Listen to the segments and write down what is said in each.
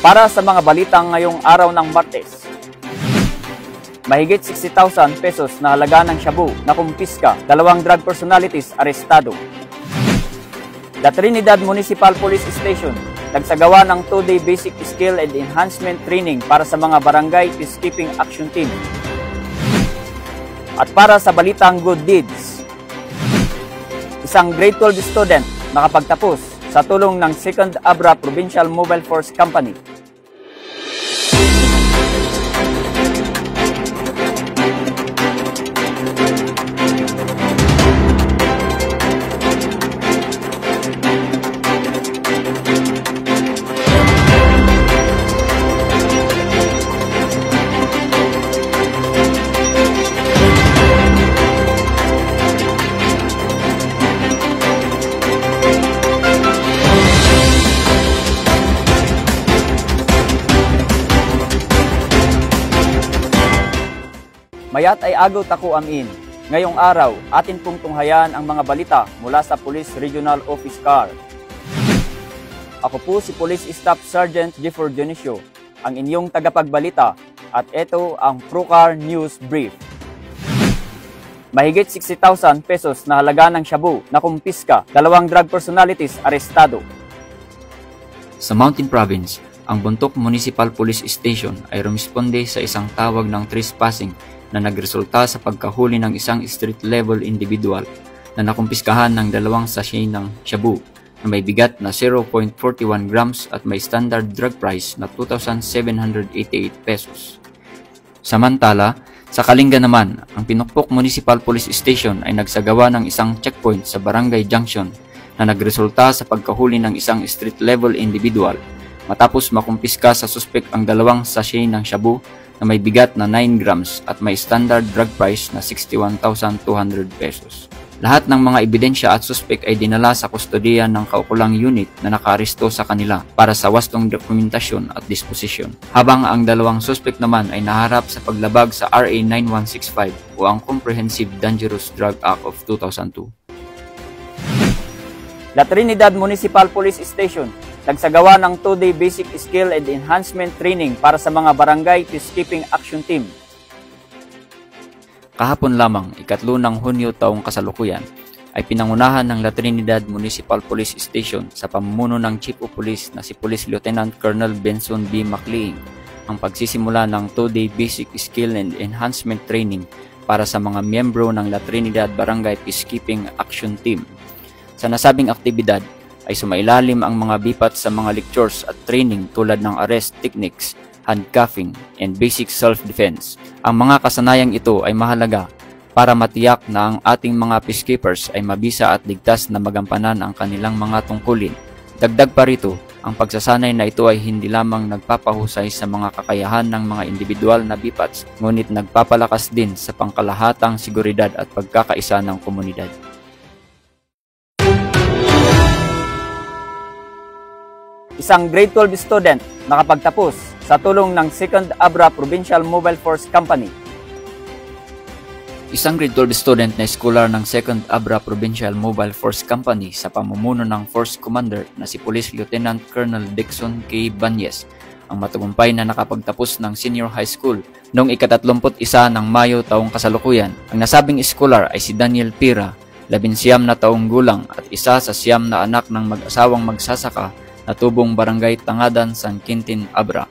Para sa mga balitang ngayong araw ng Martes, mahigit 60,000 pesos na halaga ng shabu na kumpiska, 2 drug personalities arestado. The Trinidad Municipal Police Station nagsagawa ng 2-day basic skill and enhancement training para sa mga barangay peacekeeping action team. At para sa balitang good deeds, isang grade 12 student nakapagtapos sa tulong ng 2nd Abra Provincial Mobile Force Company. Mayat ay agaw taku amin. Ngayong araw, atin pong tunghayan ang mga balita mula sa Police Regional Office Car. Ako po si Police Staff Sergeant Jefford Dionisio, ang inyong tagapagbalita, at ito ang ProCar News Brief. Mahigit 60,000 pesos na halaga ng shabu na kumpiska, 2 drug personalities arestado. Sa Mountain Province, ang Bontoc Municipal Police Station ay rumisponde sa isang tawag ng trespassing na nagresulta sa pagkahuli ng isang street-level individual na nakumpiskahan ng 2 sachet ng shabu na may bigat na 0.41 grams at may standard drug price na 2,788 pesos. Samantala, sa Kalinga naman, ang Pinukpok Municipal Police Station ay nagsagawa ng isang checkpoint sa Barangay Junction na nagresulta sa pagkahuli ng isang street-level individual matapos makumpiska sa suspek ang 2 sachet ng shabu na may bigat na 9 grams at may standard drug price na 61,200 pesos. Lahat ng mga ebidensya at suspek ay dinala sa kustodiya ng kaukulang unit na nakaaresto sa kanila para sa wastong dokumentasyon at disposisyon. Habang ang 2 suspek naman ay naharap sa paglabag sa RA 9165 o ang Comprehensive Dangerous Drug Act of 2002. La Trinidad Municipal Police Station nagsagawa ng 2-day basic skill and enhancement training para sa mga barangay peacekeeping action team. Kahapon lamang, 3 ng Hunyo taong kasalukuyan, ay pinangunahan ng La Trinidad Municipal Police Station sa pamumuno ng Chief of Police na si Police Lieutenant Colonel Benson B. MacLean ang pagsisimula ng 2-day basic skill and enhancement training para sa mga miyembro ng La Trinidad Barangay Peacekeeping Action Team. Sa nasabing aktibidad, ay sumailalim ang mga bipat sa mga lectures at training tulad ng arrest techniques, handcuffing, and basic self-defense. Ang mga kasanayang ito ay mahalaga para matiyak na ang ating mga peacekeepers ay mabisa at ligtas na magampanan ang kanilang mga tungkulin. Dagdag pa rito, ang pagsasanay na ito ay hindi lamang nagpapahusay sa mga kakayahan ng mga individual na bipats, ngunit nagpapalakas din sa pangkalahatang seguridad at pagkakaisa ng komunidad. Isang grade 12 student nakapagtapos sa tulong ng 2nd Abra Provincial Mobile Force Company. Isang grade 12 student na scholar ng 2nd Abra Provincial Mobile Force Company sa pamumuno ng Force Commander na si Police Lieutenant Colonel Dixon K. Banyes ang matagumpay na nakapagtapos ng senior high school noong 31 ng Mayo taong kasalukuyan. Ang nasabing scholar ay si Daniel Pira, 19 na taong gulang at isa sa 9 na anak ng mag-asawang magsasaka na tubong Barangay Tangadan, San Quintin, Abra.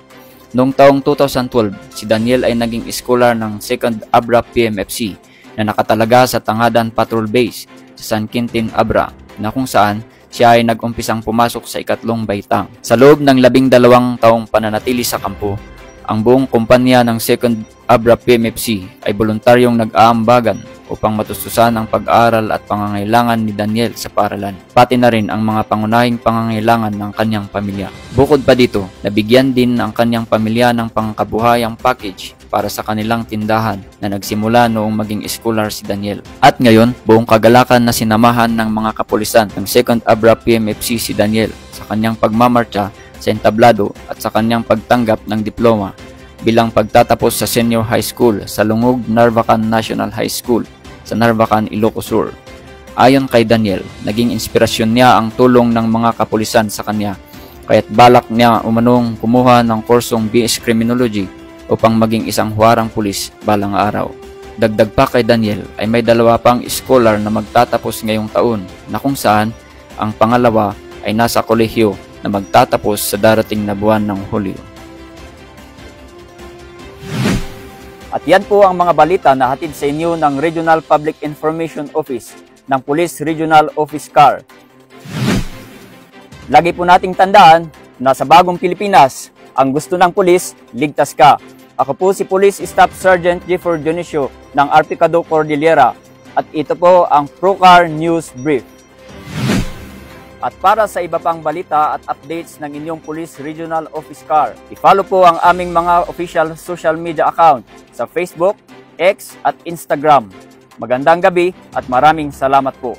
Noong taong 2012, si Daniel ay naging scholar ng 2nd Abra PMFC na nakatalaga sa Tangadan Patrol Base sa San Quintin, Abra, na kung saan siya ay nag-umpisang pumasok sa 2nd baitang. Sa loob ng 12 taong pananatili sa kampo, ang buong kumpanya ng 2nd Abra PMFC ay voluntaryong nag-aambagan upang matustusan ang pag-aaral at pangangailangan ni Daniel sa paaralan, pati na rin ang mga pangunahing pangangailangan ng kanyang pamilya. Bukod pa dito, nabigyan din ang kanyang pamilya ng pangkabuhayang package para sa kanilang tindahan na nagsimula noong maging scholar si Daniel. At ngayon, buong kagalakan na sinamahan ng mga kapulisan ng 2nd Abra PMFC si Daniel sa kanyang pagmamarcha sa entablado at sa kanyang pagtanggap ng diploma bilang pagtatapos sa senior high school sa Lungog Narvacan National High School sa Narvacan, Ilocos Sur. Ayon kay Daniel, naging inspirasyon niya ang tulong ng mga kapulisan sa kanya kaya't balak niya umanong kumuha ng kursong BS Criminology upang maging isang huwarang pulis balang araw. Dagdag pa kay Daniel ay may dalawa pang scholar na magtatapos ngayong taon na kung saan ang pangalawa ay nasa kolehiyo na magtatapos sa darating na buwan ng Hulyo. At yan po ang mga balita na hatid sa inyo ng Regional Public Information Office ng Police Regional Office CAR. Lagi po nating tandaan na sa bagong Pilipinas, ang gusto ng pulis, ligtas ka. Ako po si Police Staff Sergeant Jefford Dionisio ng RP Cado Cordillera at ito po ang ProCar News Brief. At para sa iba pang balita at updates ng inyong Police Regional Office CAR, i-follow po ang aming mga official social media account sa Facebook, X at Instagram. Magandang gabi at maraming salamat po.